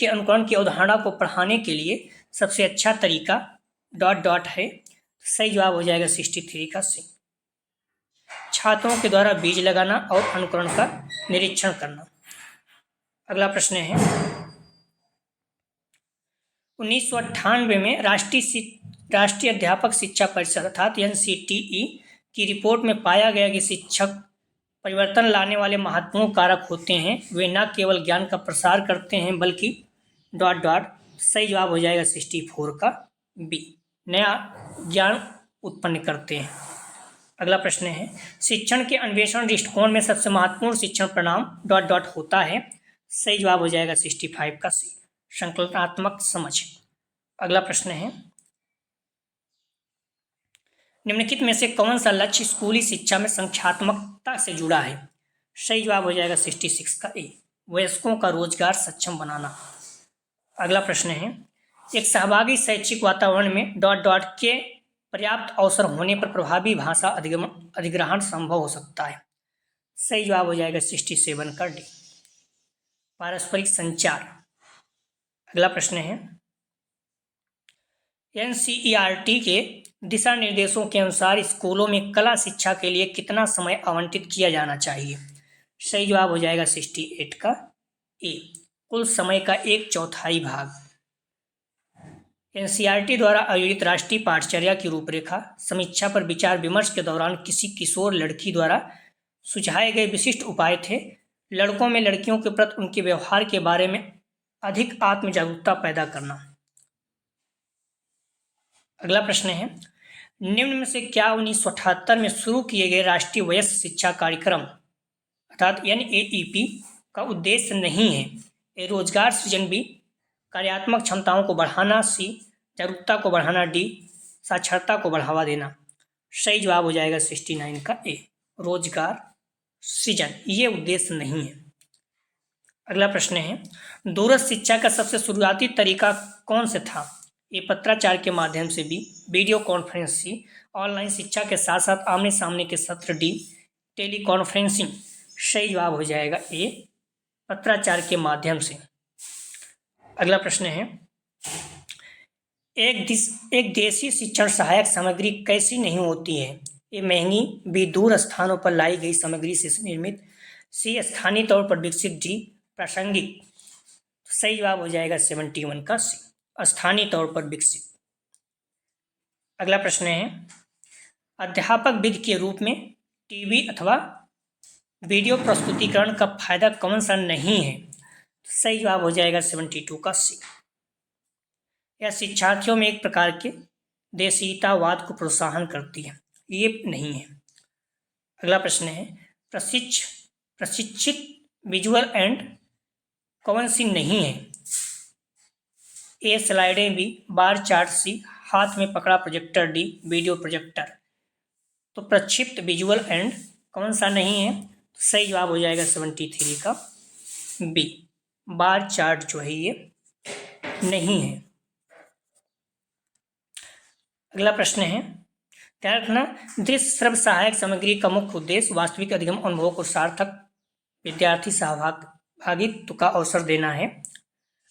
अंकुरण की अवधारणा को पढ़ाने के लिए सबसे अच्छा तरीका ... है। सही जवाब हो जाएगा 63 का, सी छात्रों के द्वारा बीज लगाना और अंकुरण का निरीक्षण करना। अगला प्रश्न है, 1998 में राष्ट्रीय अध्यापक शिक्षा परिषद अर्थात NCTE की रिपोर्ट में पाया गया कि शिक्षक परिवर्तन लाने वाले महत्वपूर्ण कारक होते हैं। वे न केवल ज्ञान का प्रसार करते हैं बल्कि ... सही जवाब हो जाएगा 64 का, बी नया ज्ञान उत्पन्न करते हैं। अगला प्रश्न है, शिक्षण के अन्वेषण दृष्टिकोण में सबसे महत्वपूर्ण शिक्षण परिणाम ... होता है। सही जवाब हो जाएगा 65 का, सी संकल्पनात्मक समझ। अगला प्रश्न है, निम्नलिखित में से कौन सा लक्ष्य स्कूली शिक्षा में संख्यात्मकता से जुड़ा है? सही जवाब हो जाएगा 66 का, ए वयस्कों का रोजगार सक्षम बनाना। अगला प्रश्न है, एक सहभागी शैक्षिक वातावरण में ... के पर्याप्त अवसर होने पर प्रभावी भाषा अधिग्रहण संभव हो सकता है। सही जवाब हो जाएगा 67 का, डी पारस्परिक संचार। अगला प्रश्न है, NCERT के दिशा निर्देशों के अनुसार स्कूलों में कला शिक्षा के लिए कितना समय आवंटित किया जाना चाहिए? सही जवाब हो जाएगा 68 का, ए कुल समय का 1/4 भाग। NCERT द्वारा आयोजित राष्ट्रीय पाठचर्या की रूपरेखा समीक्षा पर विचार विमर्श के दौरान किसी किशोर लड़की द्वारा सुझाए गए विशिष्ट उपाय थे। लड़कों में लड़कियों के प्रति उनके व्यवहार के बारे में अधिक आत्म जागरूकता पैदा करना। अगला प्रश्न है, निम्न में से क्या 1978 में शुरू किए गए राष्ट्रीय वयस्क शिक्षा कार्यक्रम अर्थात NAEP का उद्देश्य नहीं है? ए रोजगार सृजन, बी कार्यात्मक क्षमताओं को बढ़ाना, सी जागरूकता को बढ़ाना, डी साक्षरता को बढ़ावा देना। सही जवाब हो जाएगा 69 का, ए रोजगार सृजन, ये उद्देश्य नहीं है। अगला प्रश्न है, दूरस्थ शिक्षा का सबसे शुरुआती तरीका कौन से था? ए पत्राचार के माध्यम से, बी वीडियो कॉन्फ्रेंस, सी ऑनलाइन शिक्षा के साथ साथ आमने सामने के सत्र, डी टेली कॉन्फ्रेंसिंग। सही जवाब हो जाएगा ए पत्राचार के माध्यम से। अगला प्रश्न है, एक देशी शिक्षण सहायक सामग्री कैसी नहीं होती है? ए महंगी, बी दूर स्थानों पर लाई गई सामग्री से निर्मित, सी स्थानीय तौर पर विकसित, डी प्रासंगिक। सही जवाब हो जाएगा 71 का, सी स्थानीय तौर पर विकसित। अगला प्रश्न है, अध्यापक विधि के रूप में टीवी अथवा वीडियो प्रस्तुतिकरण का फायदा कौन सा नहीं है? सही जवाब हो जाएगा 72 का, सी यह शिक्षार्थियों में एक प्रकार के देशीयतावाद को प्रोत्साहन करती है, ये नहीं है। अगला प्रश्न है, प्रशिक्षित विजुअल एंड कॉन्सिंग नहीं है? ए स्लाइडें, बी बार चार्ट, सी हाथ में पकड़ा प्रोजेक्टर, डी वीडियो प्रोजेक्टर। तो प्रक्षिप्त विजुअल एंड कौन सा नहीं है? तो सही जवाब हो जाएगा 73 का, बी बार चार्ट जो है ये नहीं है। अगला प्रश्न है, ध्यान रखना, दृश्य श्रव्य सहायक सामग्री का मुख्य उद्देश्य वास्तविक अधिगम अनुभवों को सार्थक विद्यार्थी सहभागित्व का अवसर देना है।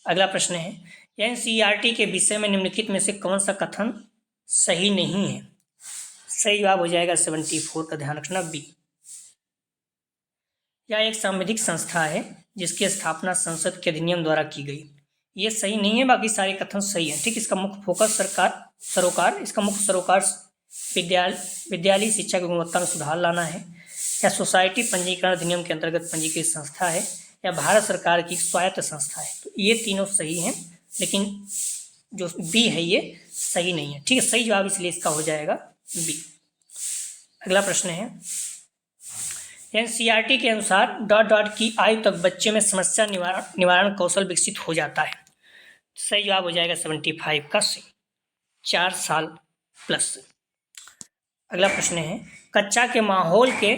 अगला प्रश्न है, NCERT के विषय में निम्नलिखित में से कौन सा कथन सही नहीं है? सही जवाब हो जाएगा 74 का, ध्यान रखना, बी यह एक सांविधिक संस्था है जिसकी स्थापना संसद के अधिनियम द्वारा की गई। ये सही नहीं है, बाकी सारे कथन सही हैं। ठीक, इसका मुख्य फोकस इसका मुख्य सरोकार विद्यालयी शिक्षा की गुणवत्ता में सुधार लाना है, या सोसाइटी पंजीकरण अधिनियम के अंतर्गत पंजीकृत संस्था है, या भारत सरकार की स्वायत्त संस्था है। तो ये तीनों सही हैं, लेकिन जो बी है ये सही नहीं है। ठीक है, सही जवाब इसलिए इसका हो जाएगा बी। अगला प्रश्न है, एनसीईआरटी के अनुसार डॉट डॉट की आयु तक बच्चे में समस्या निवारण कौशल विकसित हो जाता है। सही जवाब हो जाएगा 75 का सी, 4 साल प्लस। अगला प्रश्न है, कक्षा के माहौल के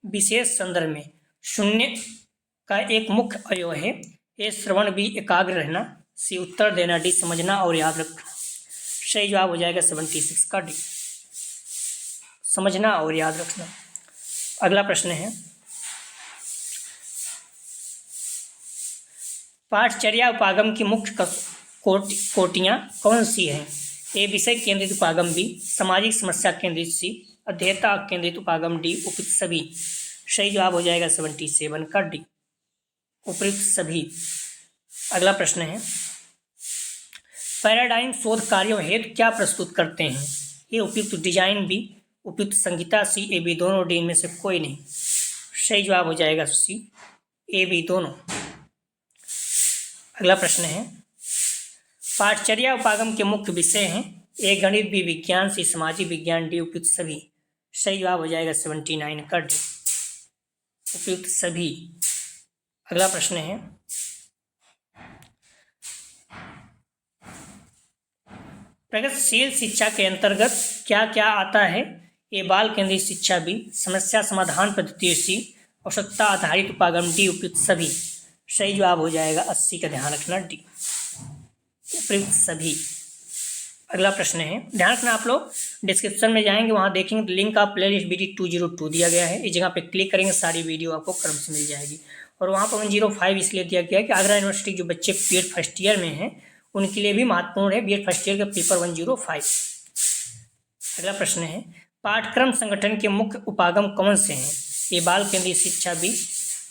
विशेष संदर्भ में शून्य का एक मुख्य अवयव है। ए श्रवण, बी एकाग्र रहना, सी उत्तर देना, डी समझना और याद रखना। सही जवाब हो जाएगा 76 का डी, समझना और याद रखना। अगला प्रश्न है, पाठचर्या उपागम की मुख्य कोटियां कौन सी हैं? ए विषय केंद्रित उपागम, बी सामाजिक समस्या केंद्रित, सी अध्येता केंद्रित उपागम, डी उपयुक्त सभी। सही जवाब हो जाएगा 77 का डी, उपयुक्त सभी। अगला प्रश्न है, पैराडाइम शोध कार्यों हेतु क्या प्रस्तुत करते हैं? ए उपयुक्त डिजाइन, बी उपयुक्त संहिता, सी ए बी दोनों, डी इनमें से कोई नहीं। सही जवाब हो जाएगा सी ए बी दोनों। अगला प्रश्न है, पाठचर्या उपागम के मुख्य विषय हैं। ए गणित, बी विज्ञान, सी सामाजिक विज्ञान, डी उपयुक्त सभी। सही जवाब हो जाएगा 79 का डी, उपयुक्त सभी। अगला प्रश्न है, प्रगतिशील शिक्षा के अंतर्गत क्या क्या आता है? ए बाल केंद्रित शिक्षा, बी समस्या समाधान पद्धति, सी आवश्यकता आधारित उपागम, डी उपयुक्त सभी। सही जवाब हो जाएगा 80 का ध्यान रखना, डी उपयुक्त सभी। अगला प्रश्न है, ध्यान रखना आप लोग डिस्क्रिप्शन में जाएंगे, वहाँ देखेंगे तो लिंक ऑफ प्लेलिस्ट BD 202 दिया गया है। इस जगह पे क्लिक करेंगे, सारी वीडियो आपको क्रम से मिल जाएगी। और वहाँ पर 105 इसलिए दिया गया है कि आगरा यूनिवर्सिटी जो बच्चे BEd फर्स्ट ईयर में हैं उनके लिए भी महत्वपूर्ण है BEd फर्स्ट ईयर का पेपर 105। अगला प्रश्न है, पाठ्यक्रम संगठन के मुख्य उपागम कौन से हैं? ए बाल केंद्रित शिक्षा, बी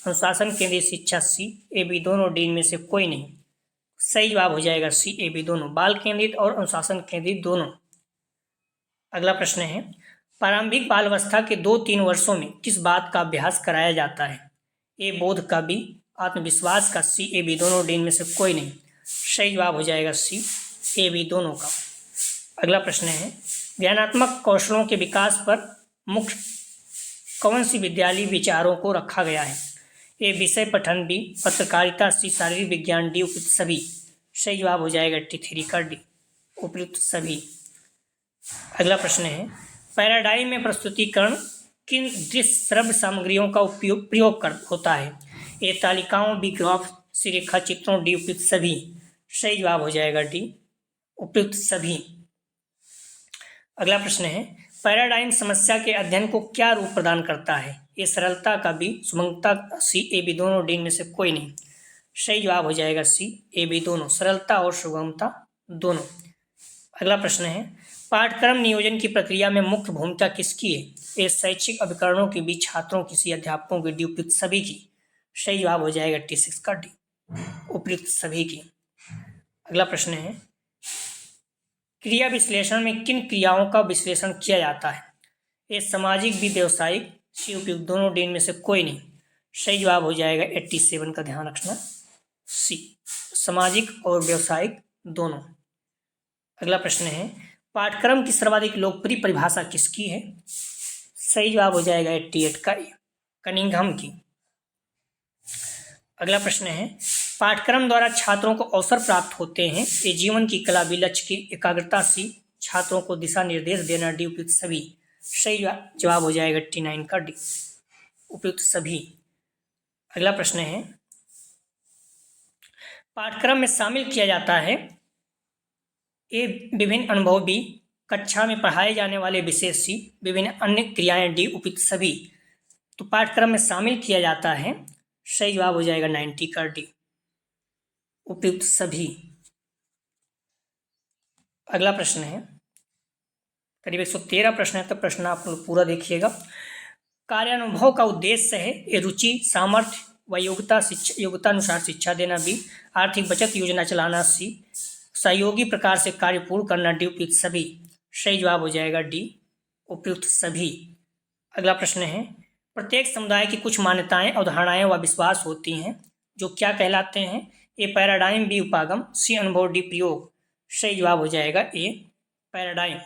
अनुशासन केंद्रित शिक्षा, सी ए बी दोनों, डी इनमें से कोई नहीं। सही जवाब हो जाएगा सी ए बी दोनों, बाल केंद्रित और अनुशासन केंद्रित दोनों। अगला प्रश्न है, प्रारंभिक बाल अवस्था के 2-3 वर्षों में किस बात का अभ्यास कराया जाता है? ए बोध का, बी आत्मविश्वास का, सी ए बी दोनों, डी इनमें से कोई नहीं। सही जवाब हो जाएगा सी ए बी दोनों का। अगला प्रश्न है, ज्ञानात्मक कौशलों के विकास पर मुख्य कौन सी विद्यालयी विचारों को रखा गया है? ए विषय पठन, बी पत्रकारिता, सी शारीरिक विज्ञान, डी उपयुक्त सभी। सही जवाब हो जाएगा 83 का डी, उपयुक्त सभी। अगला प्रश्न है, पैराडाइम में प्रस्तुतिकरण किन दृश्य श्रव्य सामग्रियों का प्रयोग होता है? ए तालिकाओं, बी ग्राफ, सी रेखा चित्रों, डी उपयुक्त सभी। सही जवाब हो जाएगा डी, उपयुक्त सभी। अगला प्रश्न है, पैराडाइम समस्या के अध्ययन को क्या रूप प्रदान करता है? ए सरलता का, बी सुगमता, सी ए बी दोनों, डी इनमें से कोई नहीं। सही जवाब हो जाएगा सी ए बी दोनों, सरलता और सुगमता दोनों। अगला प्रश्न है, पाठ्यक्रम नियोजन की प्रक्रिया में मुख्य भूमिका किसकी है? ए शैक्षिक अभिकरणों की, बी छात्रों की, सी अध्यापकों की, डी उपयुक्त सभी की। सही जवाब हो जाएगा 86 का डी, उपयुक्त सभी की। अगला प्रश्न है, क्रिया विश्लेषण में किन क्रियाओं का विश्लेषण किया जाता है? ए सामाजिक, बी व्यवसायिक, सी उपयुक्त दोनों, डी इनमें से कोई नहीं। सही जवाब हो जाएगा 87 का ध्यान रखना, सी सामाजिक और व्यवसायिक दोनों। अगला प्रश्न है, पाठ्यक्रम की सर्वाधिक लोकप्रिय परिभाषा किसकी है? सही जवाब हो जाएगा 88 का ए, कनिंघम की। अगला प्रश्न है, पाठ्यक्रम द्वारा छात्रों को अवसर प्राप्त होते हैं। ये जीवन की कला, बी लक्ष्य की एकाग्रता, सी छात्रों को दिशा निर्देश देना, डी उपयुक्त सभी। सही जवाब हो जाएगा 89 का डी, उपयुक्त सभी। अगला प्रश्न है, पाठ्यक्रम में शामिल किया जाता है ए विभिन्न अनुभव, बी कक्षा में पढ़ाए जाने वाले विषय, सी विभिन्न अन्य क्रियाएं, डी उपयुक्त सभी। तो पाठ्यक्रम में शामिल किया जाता है, सही जवाब हो जाएगा 90 का डी, उपयुक्त सभी। अगला प्रश्न है, करीब 113 प्रश्न है, तो प्रश्न आप लोग पूरा देखिएगा। कार्यानुभव का उद्देश्य है ए रुचि, सामर्थ्य व योग्यता अनुसार शिक्षा देना, बी आर्थिक बचत योजना चलाना, सी सहयोगी प्रकार से कार्य पूर्ण करना, डी उपयुक्त सभी। सही जवाब हो जाएगा डी उपयुक्त सभी। अगला प्रश्न है, प्रत्येक समुदाय की कुछ मान्यताएं, अवधारणाएं व विश्वास होती हैं जो क्या कहलाते हैं? ए पैराडाइम, बी उपागम, सी अनुभव, डी प्रयोग। सही जवाब हो जाएगा ए पैराडाइम।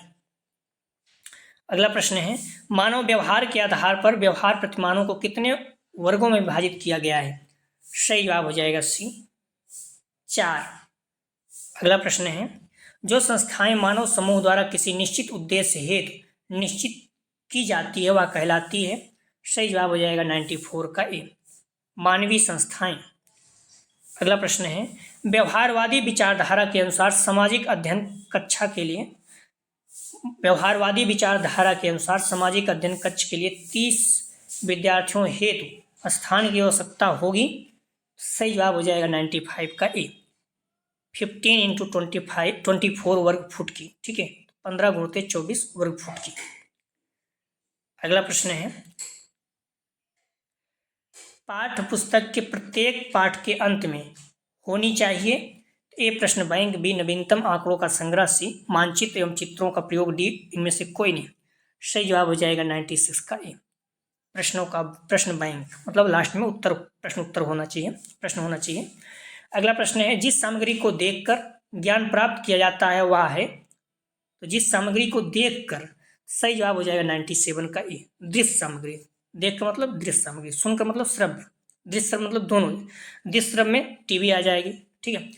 अगला प्रश्न है, मानव व्यवहार के आधार पर व्यवहार प्रतिमानों को कितने वर्गों में विभाजित किया गया है? सही जवाब हो जाएगा सी 4। अगला प्रश्न है, जो संस्थाएं मानव समूह द्वारा किसी निश्चित उद्देश्य हेतु निश्चित की जाती है वह कहलाती है? सही जवाब हो जाएगा 94 का ए मानवीय संस्थाएं। अगला प्रश्न है, व्यवहारवादी विचारधारा के अनुसार सामाजिक अध्ययन कक्षा के लिए 30 विद्यार्थियों हेतु स्थान की आवश्यकता होगी। सही जवाब हो जाएगा 95 का ए 15 × 24 वर्ग फुट की। ठीक है, 15 × 24 वर्ग फुट की। अगला प्रश्न है, पाठ्य पुस्तक के प्रत्येक पाठ के अंत में होनी चाहिए? ए प्रश्न बैंक, बी नवीनतम आंकड़ों का संग्रह, सी मानचित्र एवं चित्रों का प्रयोग, डी इनमें से कोई नहीं। सही जवाब हो जाएगा 96 का ए प्रश्न बैंक, मतलब लास्ट में प्रश्न उत्तर होना चाहिए। अगला प्रश्न है, जिस सामग्री को देखकर ज्ञान प्राप्त किया जाता है वह है? तो जिस सामग्री को देखकर, सही जवाब हो जाएगा 97 का ए दृश्य सामग्री। देख कर मतलब दृश्य सामग्री, सुनकर मतलब श्रव्य, दृश्य श्रव्य मतलब दोनों। दृश्य श्रव्य में टीवी आ जाएगी, ठीक है।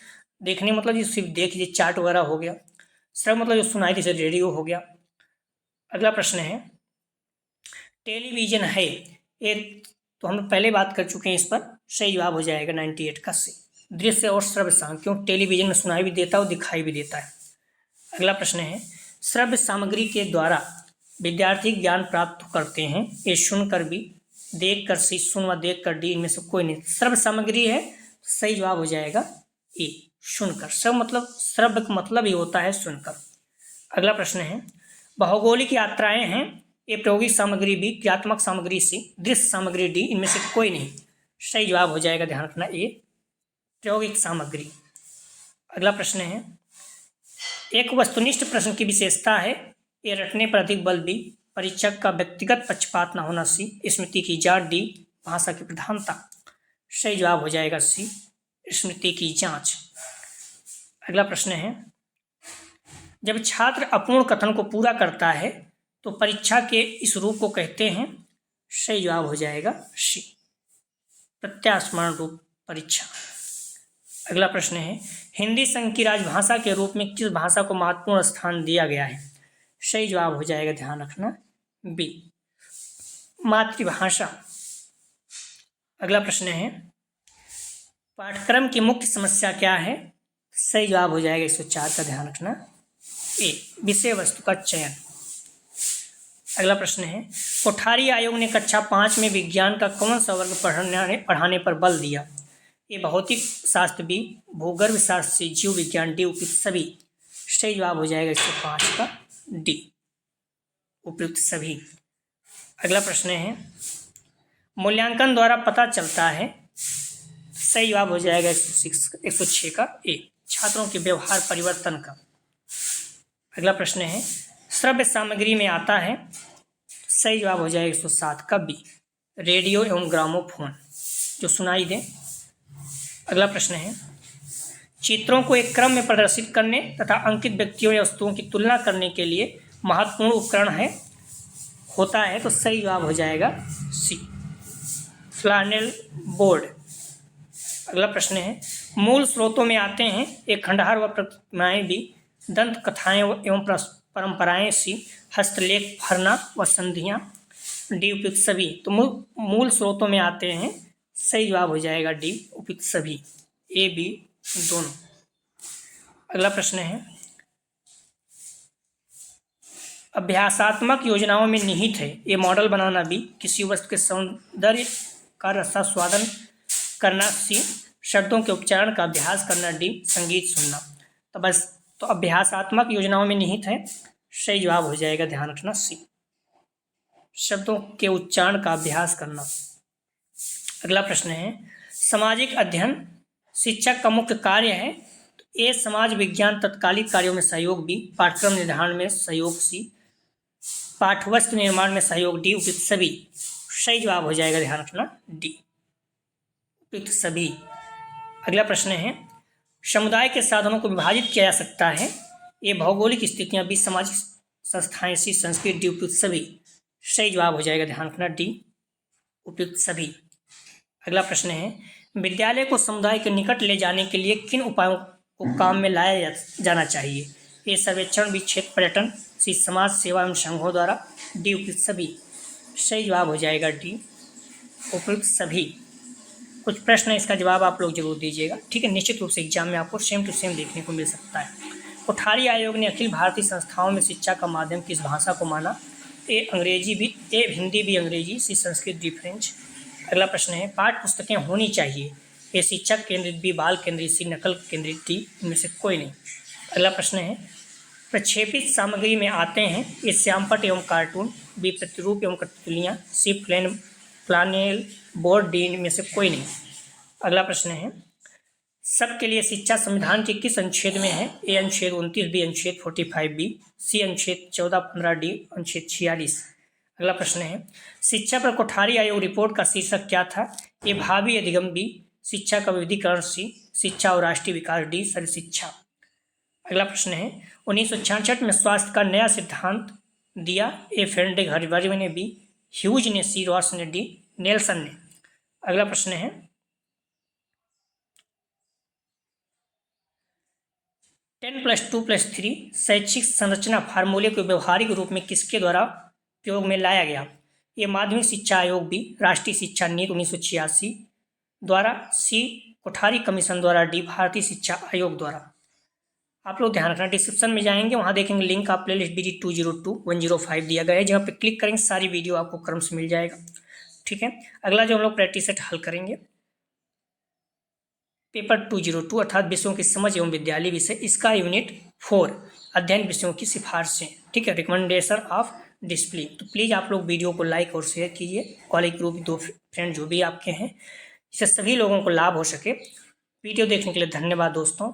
देखने मतलब जो सिर्फ देख लीजिए, चार्ट वगैरह हो गया। श्रव्य मतलब जो सुनाई जैसे रेडियो हो गया। अगला प्रश्न है, टेलीविजन है ये, तो हम पहले बात कर चुके हैं इस पर। सही जवाब हो जाएगा 98 का सी दृश्य और श्रव्य सामग्री, क्यों टेलीविजन में सुनाई भी देता है और दिखाई भी देता है। अगला प्रश्न है, श्रव्य सामग्री के द्वारा विद्यार्थी ज्ञान प्राप्त करते हैं? ये सुनकर भी, देख कर सी, सुन व देख कर डी, इनमें से कोई नहीं। श्रव्य सामग्री है, सही जवाब हो जाएगा ए सुनकर। श्रव्य का मतलब ही होता है सुनकर। अगला प्रश्न है, भौगोलिक यात्राएं हैं, ये प्रायोगिक सामग्री बी, क्रियात्मक सामग्री सी, दृश्य सामग्री डी, इनमें से कोई नहीं। सही जवाब हो जाएगा, ध्यान रखना, ए प्रायोगिक सामग्री। अगला प्रश्न है, एक वस्तुनिष्ठ प्रश्न की विशेषता है, ये रटने पर अधिक बल बी, परीक्षक का व्यक्तिगत पक्षपात न होना सी, स्मृति की जांच डी, भाषा की प्रधानता। सही जवाब हो जाएगा सी स्मृति की जांच। अगला प्रश्न है, जब छात्र अपूर्ण कथन को पूरा करता है तो परीक्षा के इस रूप को कहते हैं? सही जवाब हो जाएगा सी प्रत्यास्मरण रूप परीक्षा। अगला प्रश्न है, हिंदी संघ की राजभाषा के रूप में किस भाषा को महत्वपूर्ण स्थान दिया गया है? सही जवाब हो जाएगा, ध्यान रखना, बी मातृभाषा। अगला प्रश्न है, पाठ्यक्रम की मुख्य समस्या क्या है? सही जवाब हो जाएगा 104 का, ध्यान रखना, ए विषय वस्तु का चयन। अगला प्रश्न है, कोठारी आयोग ने कक्षा 5 में विज्ञान का कौन सा वर्ग पढ़ाने पर बल दिया? ये भौतिक शास्त्र बी, भूगर्भ शास्त्र सी, जीव विज्ञान डी, उपयुक्त सभी। सही जवाब हो जाएगा 105 का डी उपयुक्त सभी। अगला प्रश्न है, मूल्यांकन द्वारा पता चलता है? सही जवाब हो जाएगा 106 का ए छात्रों के व्यवहार परिवर्तन का। अगला प्रश्न है, श्रव्य सामग्री में आता है? सही जवाब हो जाएगा 107 का बी रेडियो एवं ग्रामोफोन, जो सुनाई दे। अगला प्रश्न है, चित्रों को एक क्रम में प्रदर्शित करने तथा अंकित व्यक्तियों या वस्तुओं की तुलना करने के लिए महत्वपूर्ण उपकरण होता है? तो सही जवाब हो जाएगा सी फ्लैनेल बोर्ड। अगला प्रश्न है, मूल स्रोतों में आते हैं एक खंडहर व प्रतिमाएं भी, दंत कथाएं एवं परंपराएं सी, हस्तलेख, फरना व संधियां डी, उपयुक्त सभी। तो मूल स्रोतों में आते हैं, सही जवाब हो जाएगा डी उपयुक्त सभी, ए बी दोनों। अगला प्रश्न है, अभ्यासात्मक योजनाओं में निहित है ये मॉडल बनाना भी, किसी वस्तु के सौंदर्य का रसास्वादन करना सी, शब्दों के उच्चारण का अभ्यास करना डी, संगीत सुनना। तो अभ्यासात्मक योजनाओं में निहित है, सही जवाब हो जाएगा, ध्यान रखना, सी शब्दों के उच्चारण का अभ्यास करना। अगला प्रश्न है, सामाजिक अध्ययन शिक्षक का मुख्य कार्य है? तो ए समाज विज्ञान तत्कालिक कार्यों में सहयोग बी, पाठ्यक्रम निर्धारण में सहयोग सी, पाठ्यवस्तु निर्माण में सहयोग डी, उपयुक्त सभी। सही जवाब हो जाएगा, ध्यान रखना डी, उपयुक्त सभी। अगला प्रश्न है, समुदाय के साधनों को विभाजित किया जा सकता है। ये भौगोलिक स्थितियां, बी सामाजिक संस्थाएं, सी संस्कृति, डी उपयुक्त सभी। सही जवाब हो जाएगा, ध्यान रखना डी, उपयुक्त सभी। अगला प्रश्न है, विद्यालय को समुदाय के निकट ले जाने के लिए किन उपायों को काम में लाया जाना चाहिए। ए सर्वेक्षण, बी क्षेत्र पर्यटन, सी समाज सेवा एवं संघों द्वारा, डी उपयुक्त सभी। सही जवाब हो जाएगा डी, उपयुक्त सभी। कुछ प्रश्न है, इसका जवाब आप लोग जरूर दीजिएगा, ठीक है। निश्चित रूप से एग्जाम में आपको सेम टू सेम देखने को मिल सकता है। कोठारी आयोग ने अखिल भारतीय संस्थाओं में शिक्षा का माध्यम किस भाषा को माना। ए अंग्रेजी भी, ए हिंदी भी अंग्रेजी, सी संस्कृत, डी फ्रेंच। अगला प्रश्न है, पाठ्य पुस्तकें होनी चाहिए। ए शिक्षक केंद्रित, बी बाल केंद्रित, सी नकल केंद्रित, डी इनमें से कोई नहीं। अगला प्रश्न है, प्रक्षेपित सामग्री में आते हैं ए श्यामपट्ट एवं कार्टून, बी प्रतिरूप एवं कठपुतलियाँ, सी प्लानेल बोर्ड, डी इनमें से कोई नहीं। अगला प्रश्न है, सबके लिए शिक्षा संविधान के किस अनुच्छेद में है। ए अनुच्छेद 29, बी अनुच्छेद 45 बी, सी अनुच्छेद 14-15, डी अनुच्छेद 46। अगला प्रश्न है, शिक्षा पर कोठारी आयोग रिपोर्ट का शीर्षक क्या था। ए भावी अधिगम, बी शिक्षा का विविधीकरण, सी शिक्षा और राष्ट्रीय विकास, डी सर्व शिक्षा। अगला प्रश्न है, 1966 में स्वास्थ्य का नया सिद्धांत दिया। ए फेरेडे हर्ट्ज ने, बी ह्यूज ने, सी रॉस ने, डी नेल्सन ने। अगला प्रश्न है, 10+2+3 शैक्षिक संरचना फार्मूले को व्यवहारिक रूप में किसके द्वारा प्रयोग में लाया गया। ये माध्यमिक शिक्षा आयोग, बी राष्ट्रीय शिक्षा नीति 1986 द्वारा, सी कोठारी कमीशन द्वारा, डी भारतीय शिक्षा आयोग द्वारा। आप लोग ध्यान रखना, डिस्क्रिप्शन में जाएंगे, वहाँ देखेंगे लिंक आप प्लेलिस्ट BG 202-105 दिया गया है, जहाँ पे क्लिक करेंगे सारी वीडियो आपको क्रम से मिल जाएगा, ठीक है। अगला जो हम लोग प्रैक्टिस सेट हल करेंगे, पेपर 202 अर्थात विषयों की समझ एवं विद्यालय विषय, इसका यूनिट 4 अध्ययन विषयों की सिफारिशें, ठीक है, रिकमेंडेशन ऑफ डिसिप्लिन। तो प्लीज़ आप लोग वीडियो को लाइक और शेयर कीजिए, कॉलेज ग्रुप 2 फ्रेंड जो भी आपके हैं, इससे सभी लोगों को लाभ हो सके। वीडियो देखने के लिए धन्यवाद दोस्तों।